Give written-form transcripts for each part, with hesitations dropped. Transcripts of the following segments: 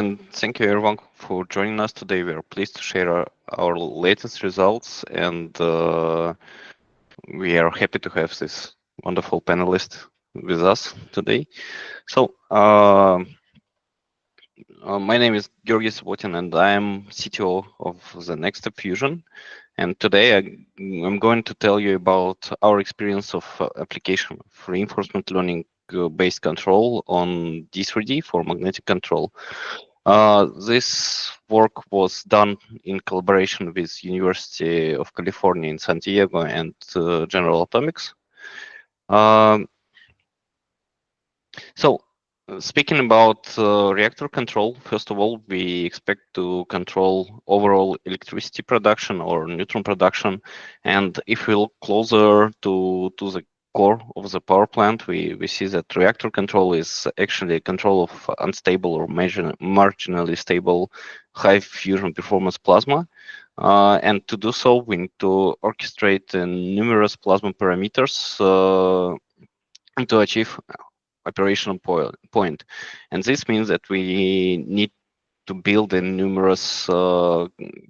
And thank you everyone for joining us today. We are pleased to share our latest results, and we are happy to have this wonderful panelist with us today. So, my name is Georgy Subbotin, and I am CTO of the Next Step Fusion. And today I'm going to tell you about our experience of application of reinforcement learning based control on DIII-D for magnetic control. This work was done in collaboration with University of California in San Diego and General Atomics. So, speaking about reactor control, first of all, we expect to control overall electricity production or neutron production. And if we look closer to the core of the power plant, we see that reactor control is actually control of unstable or marginally stable high fusion performance plasma. And to do so, we need to orchestrate numerous plasma parameters to achieve operational point. And this means that we need to build in numerous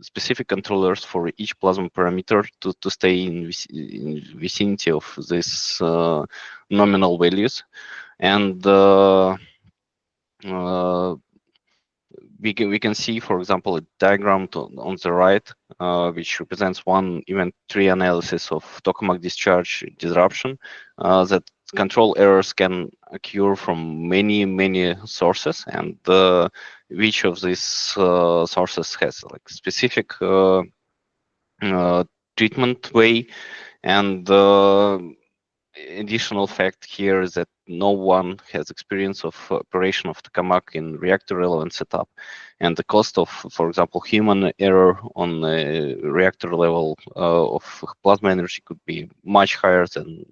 specific controllers for each plasma parameter to stay in vicinity of these nominal values. And we can see, for example, a diagram on the right, which represents one event tree analysis of tokamak discharge disruption, that control errors can occur from many sources, and which of these sources has like specific treatment way. And additional fact here is that no one has experience of operation of tokamak in reactor relevant setup, and the cost of, for example, human error on a reactor level of plasma energy could be much higher than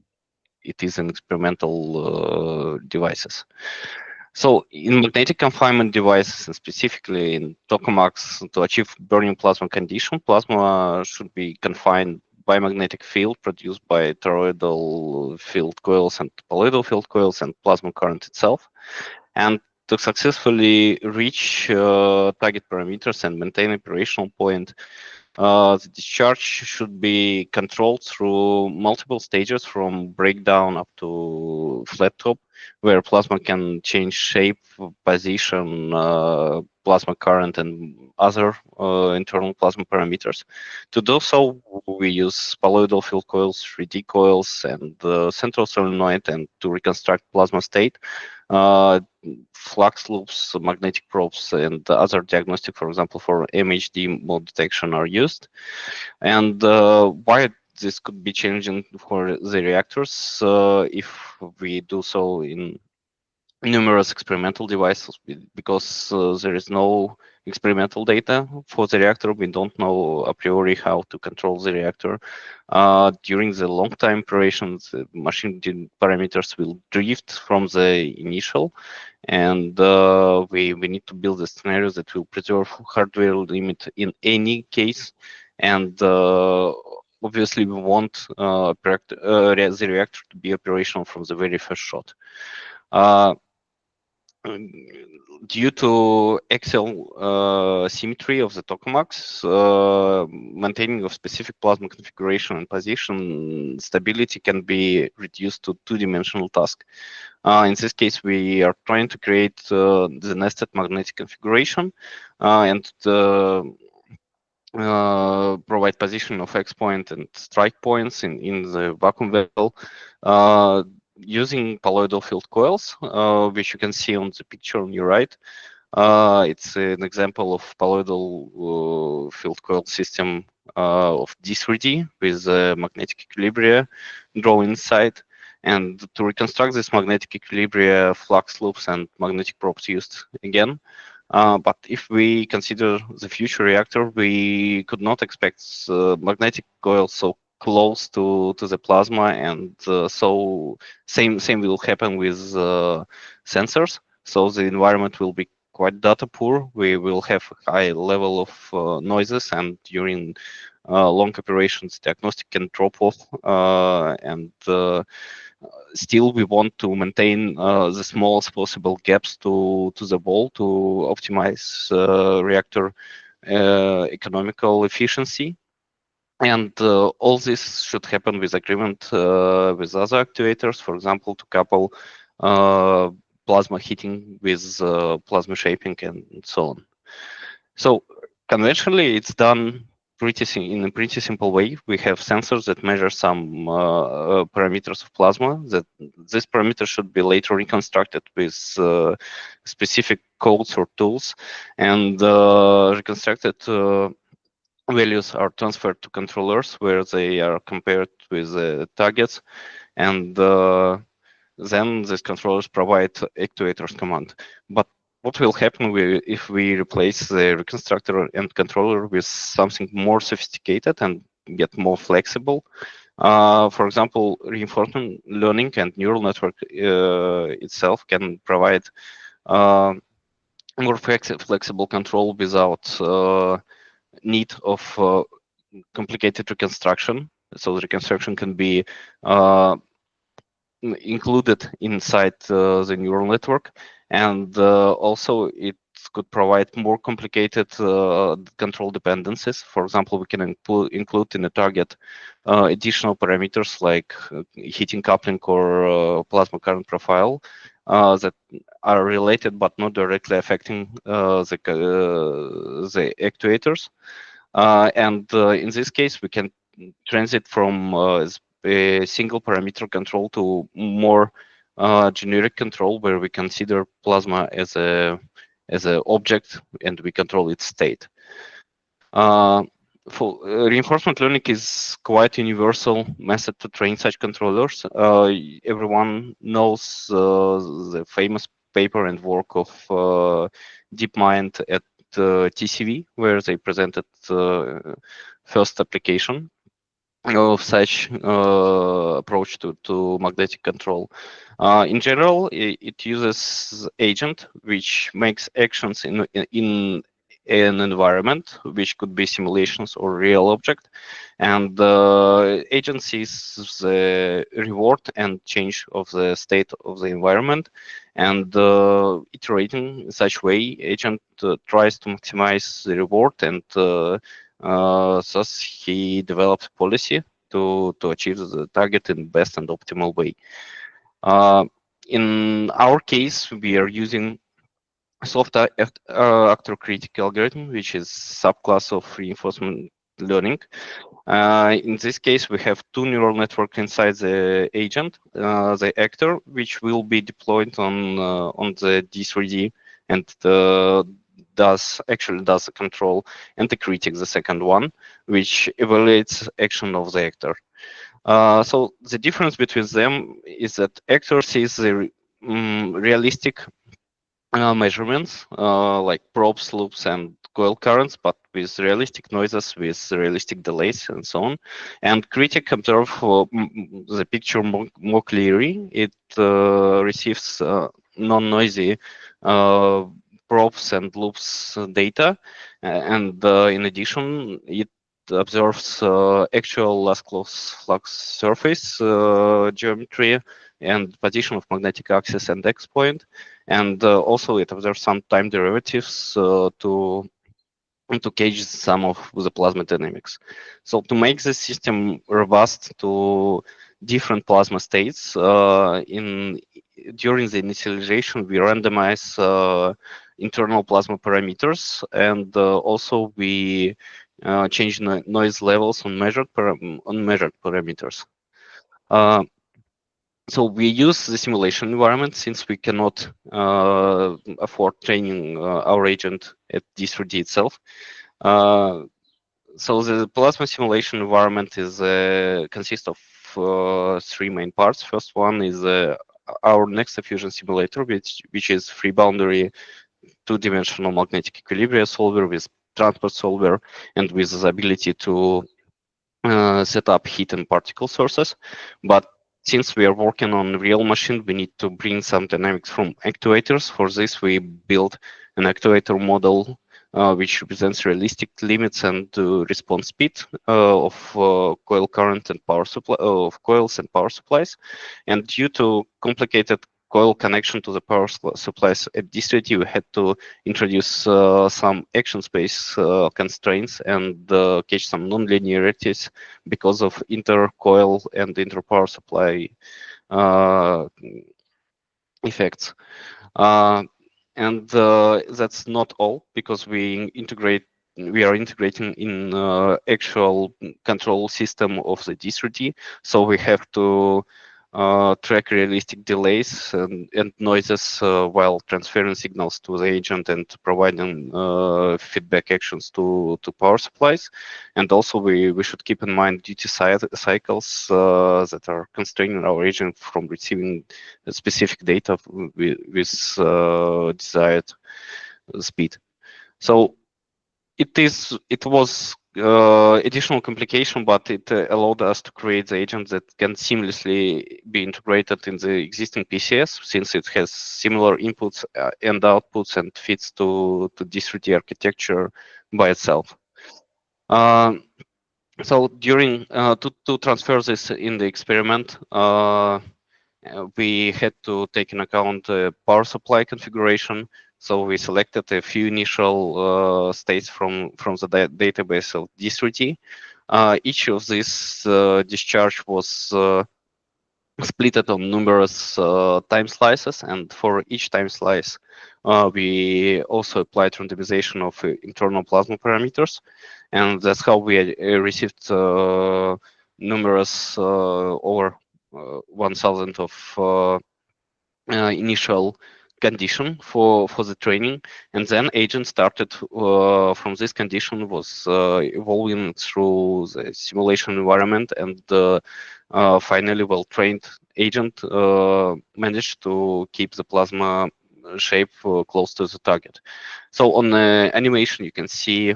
it is in experimental devices. So in magnetic confinement devices, and specifically in tokamaks, to achieve burning plasma condition, plasma should be confined by magnetic field produced by toroidal field coils and topoloidal field coils and plasma current itself. And to successfully reach target parameters and maintain operational point, the discharge should be controlled through multiple stages from breakdown up to flat top, where plasma can change shape, position, plasma current, and other internal plasma parameters. To do so, we use colloidal field coils, 3D coils, and central solenoid, and to reconstruct plasma state. Flux loops, magnetic probes, and other diagnostic, for example, for MHD mode detection are used. And why this could be challenging for the reactors if we do so in numerous experimental devices, because there is no experimental data for the reactor. We don't know a priori how to control the reactor. During the long time operations, machine parameters will drift from the initial, and we need to build a scenario that will preserve hardware limit in any case. And obviously, we want the reactor to be operational from the very first shot. Due to axial symmetry of the tokamaks, maintaining of specific plasma configuration and position stability can be reduced to two-dimensional task. In this case, we are trying to create the nested magnetic configuration and provide position of X point and strike points in the vacuum vessel using colloidal field coils, which you can see on the picture on your right. It's an example of colloidal field coil system of DIII-D with magnetic equilibria drawn inside. And to reconstruct this magnetic equilibria, flux loops and magnetic probes used again. But if we consider the future reactor, we could not expect magnetic coils so close to the plasma, and so same will happen with sensors. So the environment will be quite data poor. We will have a high level of noises, and during long operations, diagnostic can drop off, and still we want to maintain the smallest possible gaps to the wall to optimize reactor economical efficiency. And all this should happen with agreement with other actuators, for example, to couple plasma heating with plasma shaping and so on. So conventionally, it's done in a pretty simple way. We have sensors that measure some parameters of plasma. That this parameter should be later reconstructed with specific codes or tools, and reconstructed values are transferred to controllers where they are compared with targets, and then these controllers provide actuators command. But what will happen if we replace the reconstructor and controller with something more sophisticated and get more flexible? For example, reinforcement learning and neural network itself can provide more flexible control without need of complicated reconstruction. So the reconstruction can be included inside the neural network, and also it could provide more complicated control dependencies. For example, we can include in the target additional parameters like heating coupling or plasma current profile that are related but not directly affecting the actuators. And in this case, we can transit from a single parameter control to more generic control, where we consider plasma as a object and we control its state. For reinforcement learning is quite universal method to train such controllers. Everyone knows the famous paper and work of DeepMind at TCV, where they presented first application of such approach to magnetic control. In general, it uses agent which makes actions in an environment, which could be simulations or real object, and agent sees the reward and change of the state of the environment, and iterating in such way, agent tries to maximize the reward, and thus he develops policy to achieve the target in best and optimal way. In our case, we are using soft actor critic algorithm, which is subclass of reinforcement learning. In this case, we have two neural networks inside the agent, the actor, which will be deployed on the DIII-D and actually does the control, and the critic, the second one, which evaluates action of the actor. So the difference between them is that actor sees the realistic measurements like probes, loops, and coil currents, but with realistic noises, with realistic delays, and so on. And critic observes the picture more clearly. It receives non-noisy probes and loops data, and in addition, it observes actual loss close flux surface geometry and position of magnetic axis and X point, and also it observes some time derivatives to gauge some of the plasma dynamics. So to make the system robust to different plasma states, during the initialization, we randomize internal plasma parameters, and also we change noise levels on measured parameters. So we use the simulation environment since we cannot afford training our agent at DIII-D itself. So the plasma simulation environment is consists of three main parts. First one is our next fusion simulator, which is free boundary two-dimensional magnetic equilibria solver with transport solver and with the ability to set up heat and particle sources. But since we are working on real machine, we need to bring some dynamics from actuators. For this, we built an actuator model which represents realistic limits and response speed of coil current and power supply of coils and power supplies. And due to complicated coil connection to the power supplies at DIII-D, we had to introduce some action space constraints and catch some non-linearities because of inter-coil and inter-power supply effects. And that's not all, because we are integrating in actual control system of the DIII-D. So we have to track realistic delays and noises while transferring signals to the agent and providing feedback actions to power supplies. And also we should keep in mind duty cycles that are constraining our agent from receiving specific data with desired speed. So it was additional complication, but it allowed us to create the agent that can seamlessly be integrated in the existing PCS, since it has similar inputs and outputs and fits to DIII-D architecture by itself. So during to transfer this in the experiment, we had to take into account power supply configuration. So we selected a few initial states from the database of DIII-D. Each of these discharge was split on numerous time slices, and for each time slice, we also applied randomization of internal plasma parameters, and that's how we received numerous over 1,000 of initial condition for the training, and then agent started from this condition, was evolving through the simulation environment, and finally well-trained agent managed to keep the plasma shape close to the target. So on the animation you can see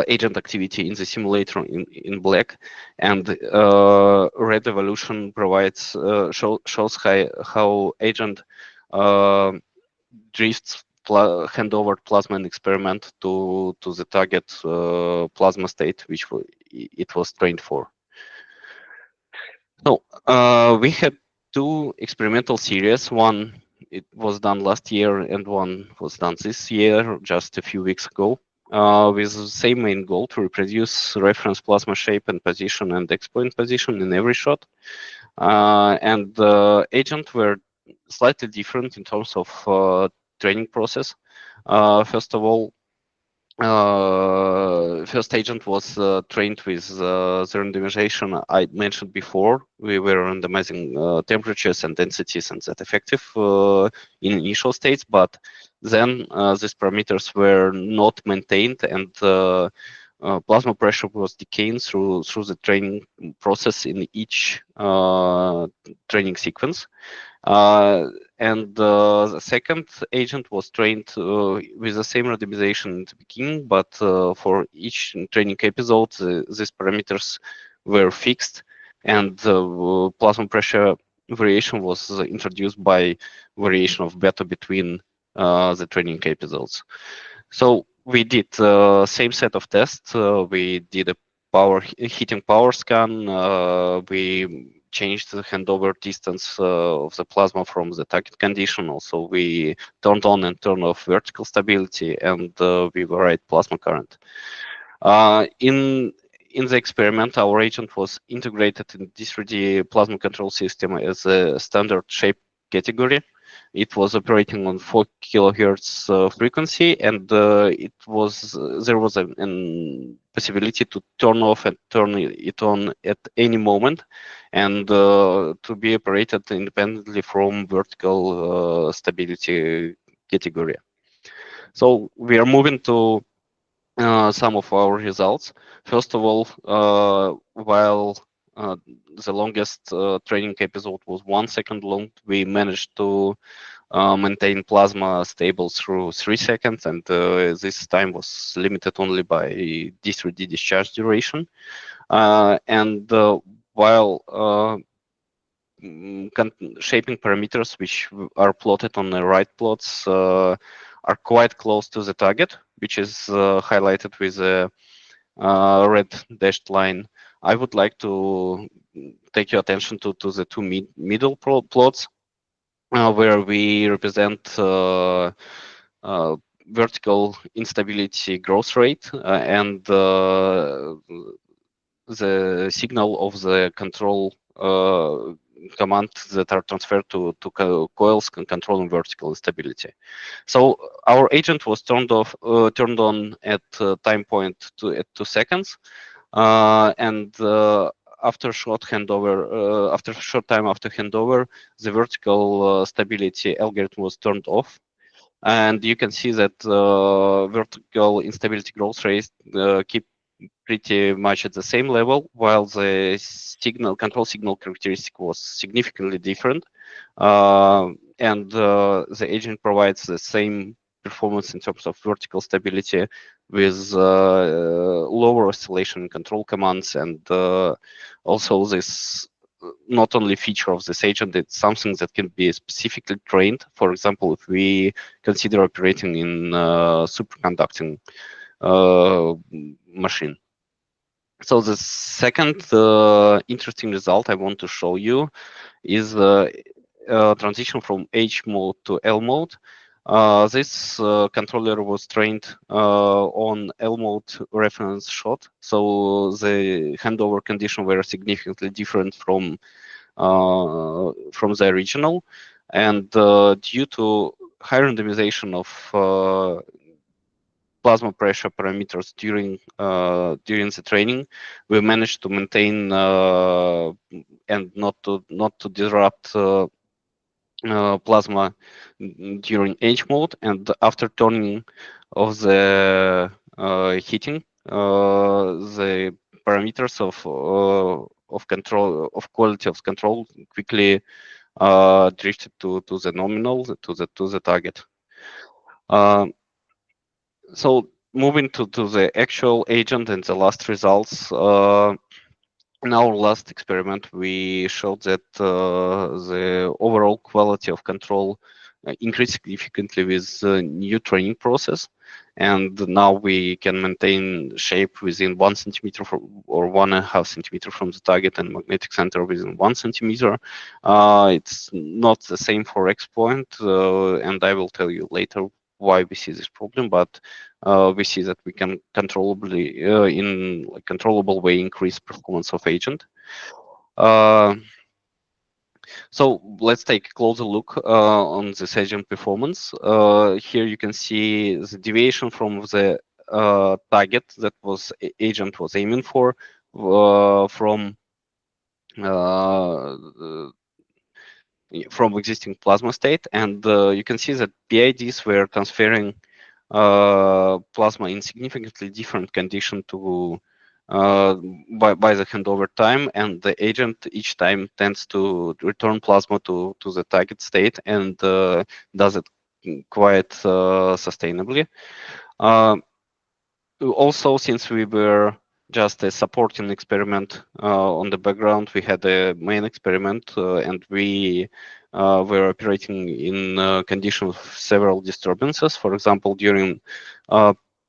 agent activity in the simulator in black, and red evolution provides shows how agent drifts handover plasma in experiment to the target plasma state which it was trained for. So we had two experimental series. One it was done last year, and one was done this year, just a few weeks ago, with the same main goal: to reproduce reference plasma shape and position and exponent position in every shot. And the agents were slightly different in terms of training process. First of all, first agent was trained with the randomization I mentioned before. We were randomizing temperatures and densities and that effective in initial states, but then these parameters were not maintained, and plasma pressure was decaying through the training process in each training sequence. And the second agent was trained with the same randomization at the beginning, but for each training episode, these parameters were fixed, and plasma pressure variation was introduced by variation of beta between the training episodes. So we did same set of tests. We did a heating power scan. We changed the handover distance of the plasma from the target condition. Also, we turned on and turned off vertical stability, and we varied plasma current. In the experiment, our agent was integrated in DIII-D plasma control system as a standard shape category. It was operating on 4 kilohertz frequency, and there was a possibility to turn off and turn it on at any moment, and to be operated independently from vertical stability category. So we are moving to some of our results. First of all, while the longest training episode was 1 second long, we managed to maintain plasma stable through 3 seconds, and this time was limited only by DIII-D discharge duration. And while shaping parameters which are plotted on the right plots are quite close to the target, which is highlighted with a red dashed line. I would like to take your attention to the two middle plots, where we represent vertical instability growth rate and the signal of the control command that are transferred to coils controlling vertical instability. So our agent was turned on at time point at 2 seconds, and after short handover, after short time after handover, the vertical stability algorithm was turned off, and you can see that vertical instability growth rate keep pretty much at the same level, while the control signal characteristic was significantly different, and the agent provides the same performance in terms of vertical stability with lower oscillation control commands, and also this not only feature of this agent, it's something that can be specifically trained. For example, if we consider operating in superconducting machine. So the second interesting result I want to show you is transition from H mode to L mode. This controller was trained on L mode reference shot, so the handover conditions were significantly different from the original, and due to high randomization of plasma pressure parameters during the training, we managed to maintain and not to disrupt plasma during H mode, and after turning of the heating, the parameters of control of quality of control quickly drifted to the nominal, to the target. So moving to the actual agent and the last results, in our last experiment, we showed that the overall quality of control increased significantly with the new training process. And now we can maintain shape within 1 centimeter or 1.5 centimeter from the target, and magnetic center within 1 centimeter. It's not the same for X point, and I will tell you later why we see this problem, but we see that we can controllably, in a controllable way, increase performance of agent. So let's take a closer look on this agent performance. Here you can see the deviation from the target that agent was aiming for from existing plasma state, and you can see that DIII-Ds were transferring plasma in significantly different condition to by the handover time, and the agent each time tends to return plasma to the target state, and does it quite sustainably. Also, since we were just a supporting experiment on the background, we had a main experiment, and we were operating in conditions of several disturbances. For example, during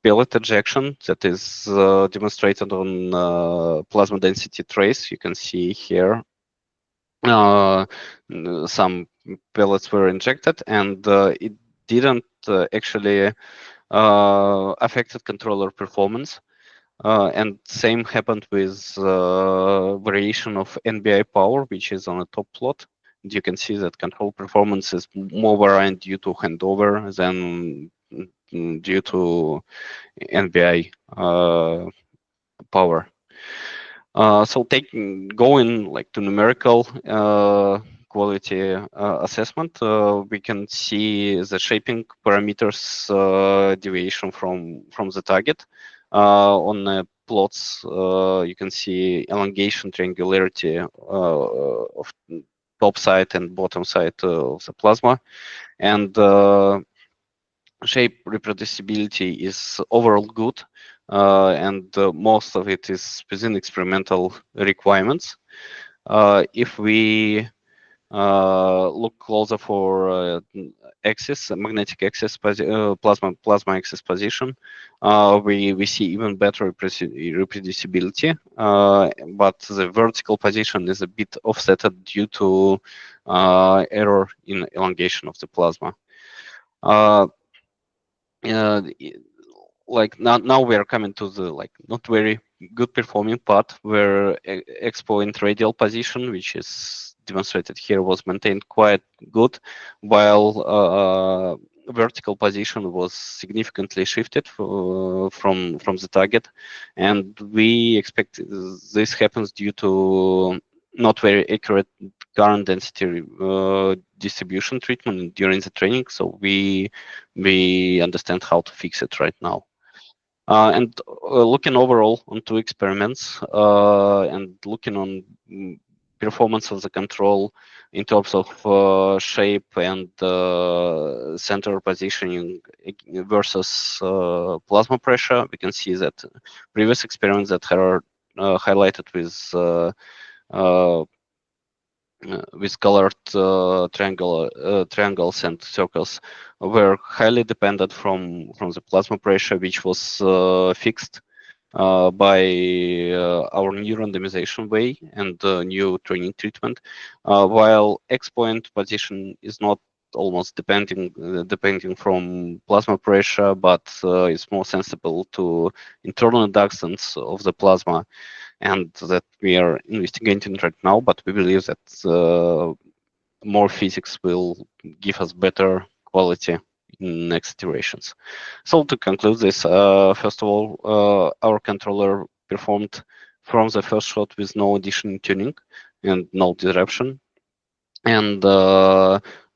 pellet ejection, that is demonstrated on plasma density trace. You can see here some pellets were injected, and it didn't actually affected controller performance. And same happened with variation of NBI power, which is on the top plot. And you can see that control performance is more variant due to handover than due to NBI power. So going like to numerical quality assessment, we can see the shaping parameters deviation from the target. On the plots, you can see elongation, triangularity of top side and bottom side of the plasma, and shape reproducibility is overall good, and most of it is within experimental requirements. If we look closer for axis, magnetic axis, plasma axis position. We see even better reproducibility, but the vertical position is a bit offset due to error in elongation of the plasma. Like now we are coming to the like not very good performing part where X-point radial position, which is demonstrated here, was maintained quite good, while vertical position was significantly shifted from the target, and we expect this happens due to not very accurate current density distribution treatment during the training. So we understand how to fix it right now. And looking overall on two experiments and looking on performance of the control in terms of shape and center positioning versus plasma pressure, we can see that previous experiments that are highlighted with colored triangles and circles were highly dependent from the plasma pressure, which was fixed by our new randomization way and new training treatment, while X-point position is not almost depending from plasma pressure, but is more sensible to internal inductance of the plasma, and that we are investigating right now. But we believe that more physics will give us better quality in next iterations. So to conclude this, first of all, our controller performed from the first shot with no additional tuning and no disruption, and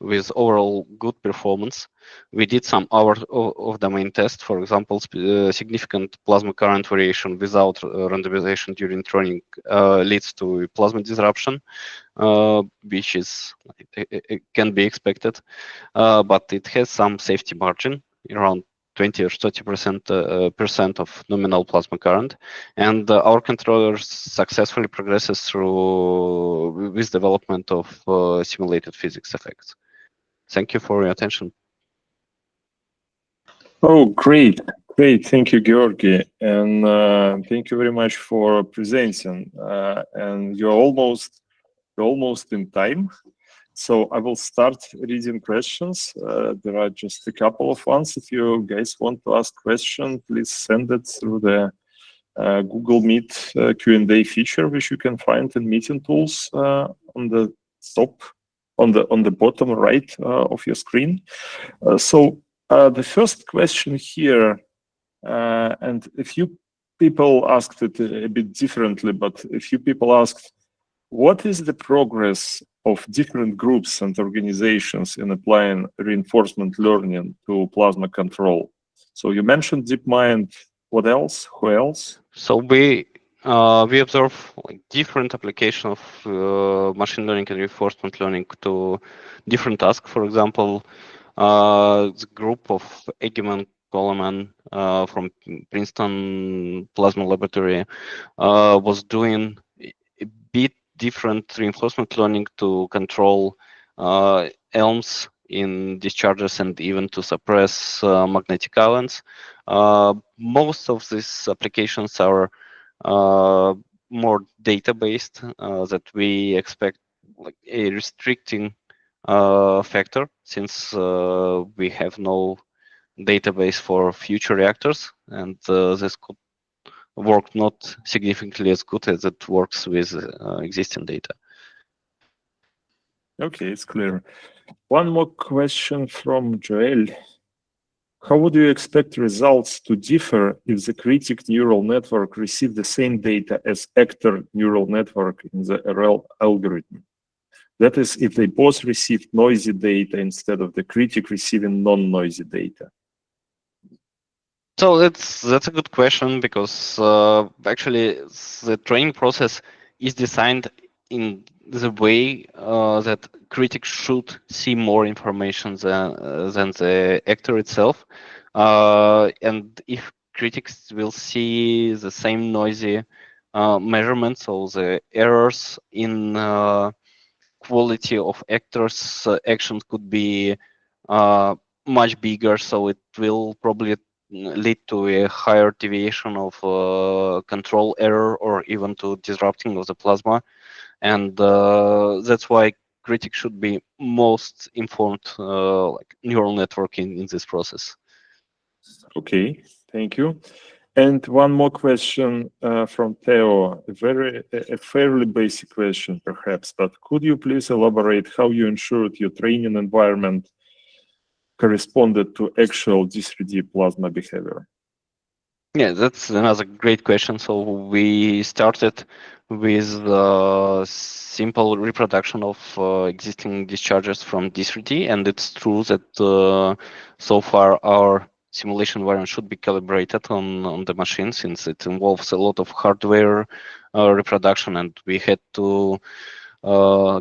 with overall good performance. We did some hours of domain test, for example, significant plasma current variation without randomization during training leads to plasma disruption, which is it can be expected, but it has some safety margin around 20 or 30% of nominal plasma current, and our controller successfully progresses through with development of simulated physics effects. Thank you for your attention. Oh, great. Thank you, Georgy. And thank you very much for presenting. And you're almost in time. So I will start reading questions. There are just a couple of ones. If you guys want to ask questions, please send it through the Google Meet Q&A feature, which you can find in Meeting Tools on the top, on the bottom right of your screen. So the first question here, and a few people asked it a bit differently, but a few people asked, what is the progress of different groups and organizations in applying reinforcement learning to plasma control? So you mentioned DeepMind. What else? Who else? So we observe like different application of machine learning and reinforcement learning to different tasks. For example, the group of Egeman Coleman from Princeton Plasma Laboratory was doing a bit different reinforcement learning to control ELMs in discharges and even to suppress magnetic islands. Most of these applications are more data-based, that we expect like a restricting factor, since we have no database for future reactors, and this could work not significantly as good as it works with existing data. Okay, it's clear. One more question from Joel. How would you expect results to differ if the critic neural network received the same data as actor neural network in the RL algorithm? That is, if they both received noisy data instead of the critic receiving non-noisy data. So that's a good question, because actually the training process is designed in the way that critics should see more information than the actor itself. And if critics will see the same noisy measurements, or the errors in quality of actors' actions could be much bigger, so it will probably lead to a higher deviation of control error or even to disrupting of the plasma. And that's why critics should be most informed like neural network in this process. Okay, thank you. And one more question from Theo, a fairly basic question perhaps, but could you please elaborate how you ensured your training environment corresponded to actual DIII-D plasma behavior? Yeah, that's another great question. So we started with simple reproduction of existing discharges from DIII-D, and it's true that so far our simulation environment should be calibrated on the machine, since it involves a lot of hardware reproduction, and we had to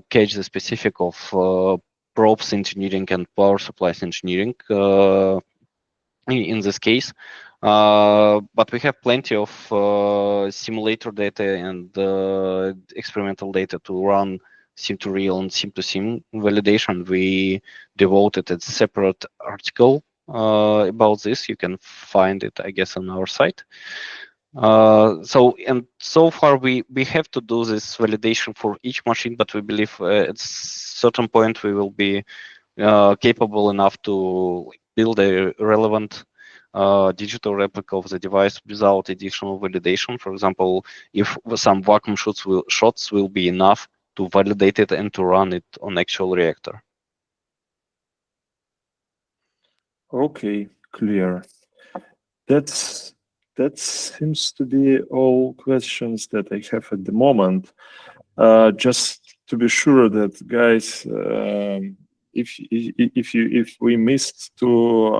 catch the specific of probes engineering and power supplies engineering in this case. But we have plenty of simulator data and experimental data to run sim-to-real and sim-to-sim validation. We devoted a separate article about this. You can find it, I guess, on our site. So far we have to do this validation for each machine, but we believe at certain point we will be capable enough to build a relevant digital replica of the device without additional validation. For example, if some vacuum shots will be enough to validate it and to run it on actual reactor. Okay, clear. That seems to be all questions that I have at the moment. Just to be sure that, guys, if we missed to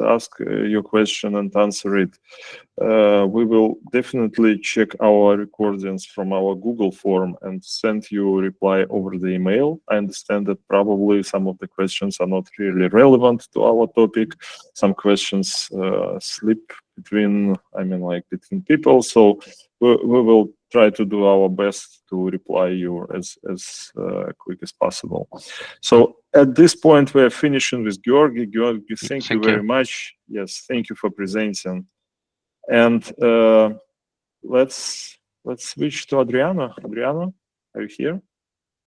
ask your question and answer it, we will definitely check our recordings from our Google form and send you a reply over the email. I understand that probably some of the questions are not really relevant to our topic. Some questions slip between people. So we will try to do our best to reply you as quick as possible. So at this point, we are finishing with Georgy. Georgy, thank you very much. Yes, thank you for presenting. And let's switch to Adriana. Adriana, are you here?